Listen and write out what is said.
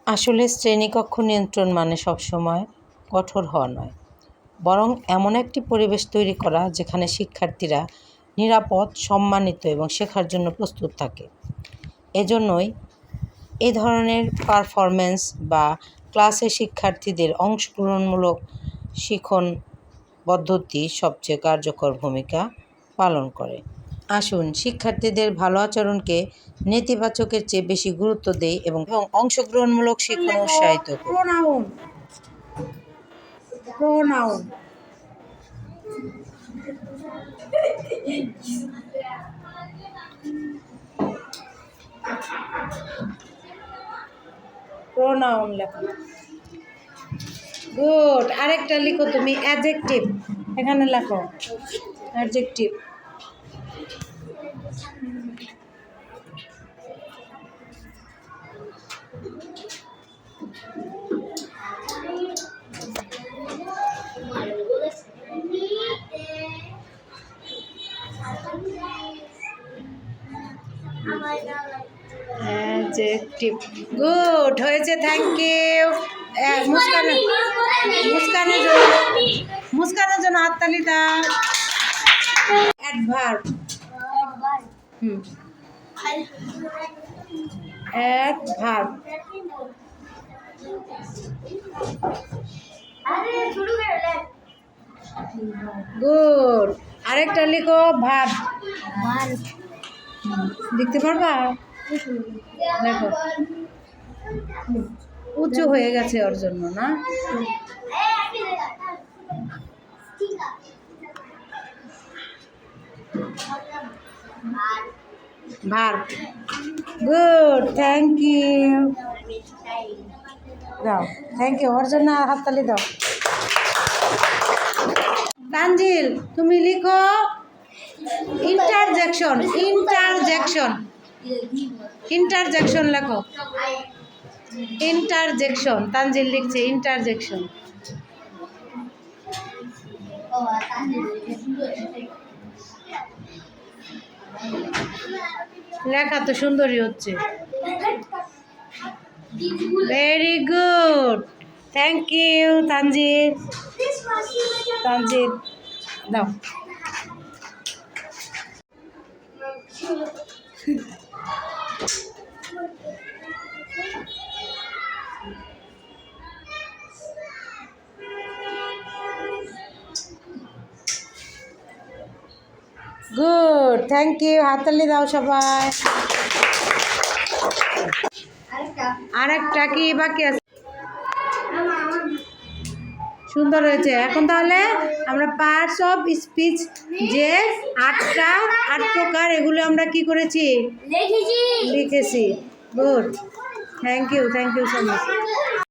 আসলে শ্রেণীকক্ষ নিয়ন্ত্রণ মানে সবসময় কঠোর হওয়া নয়, বরং এমন একটি পরিবেশ তৈরি করা যেখানে শিক্ষার্থীরা নিরাপদ, সম্মানিত এবং শেখার জন্য প্রস্তুত থাকে। এজন্যই এ ধরনের পারফরম্যান্স বা ক্লাসে শিক্ষার্থীদের অংশগ্রহণমূলক শিক্ষণ পদ্ধতি সবচেয়ে কার্যকর ভূমিকা পালন করে। আসুন শিক্ষার্থীদের ভালো আচরণকে নেতিবাচকের চেয়ে বেশি গুরুত্ব দেই এবং অংশগ্রহণমূলক শিক্ষণে উৎসাহিত করি। প্রোনাউন লেখো। গুড। আরেকটা লিখো তুমি, অ্যাডজেক্টিভ। এখানে লেখো অ্যাডজেক্টিভ। অ্যাডজেক্টিভ। গুড হয়েছে, থ্যাংক ইউ। মুস্কানের জন্য হাততালি দাও। অ্যাডভার্ব। অ্যাডভার্ব। গুড। আরেকটা লিখো, ভার্ব। লিখতে পারবা? দেখো উঁচু হয়ে গেছে ওর জন্য না। ভার্ব। Good, thank you. দাও, থ্যাংক ইউ। ওর জন্য হাততালি দাও। তানজিল, তুমি লিখো ইন্টারজেকশন। ইন্টারজেকশন। ইন্টারজেকশন লেখো। ইন্টারজেকশন। তানজিল লিখছে ইন্টারজেকশন। লেখা তো সুন্দরই হচ্ছে। Very good, thank you Tanzil. Tanzil দাও। Good, thank you. হাততালি দাও সবাই। আরেকটা কি বাকি আছে? সুন্দর হয়েছে। এখন তাহলে আমরা পার্টস অফ স্পিচ যে 8 প্রকার, এগুলো আমরা কি করেছি? লিখেছি। Good, thank you so much.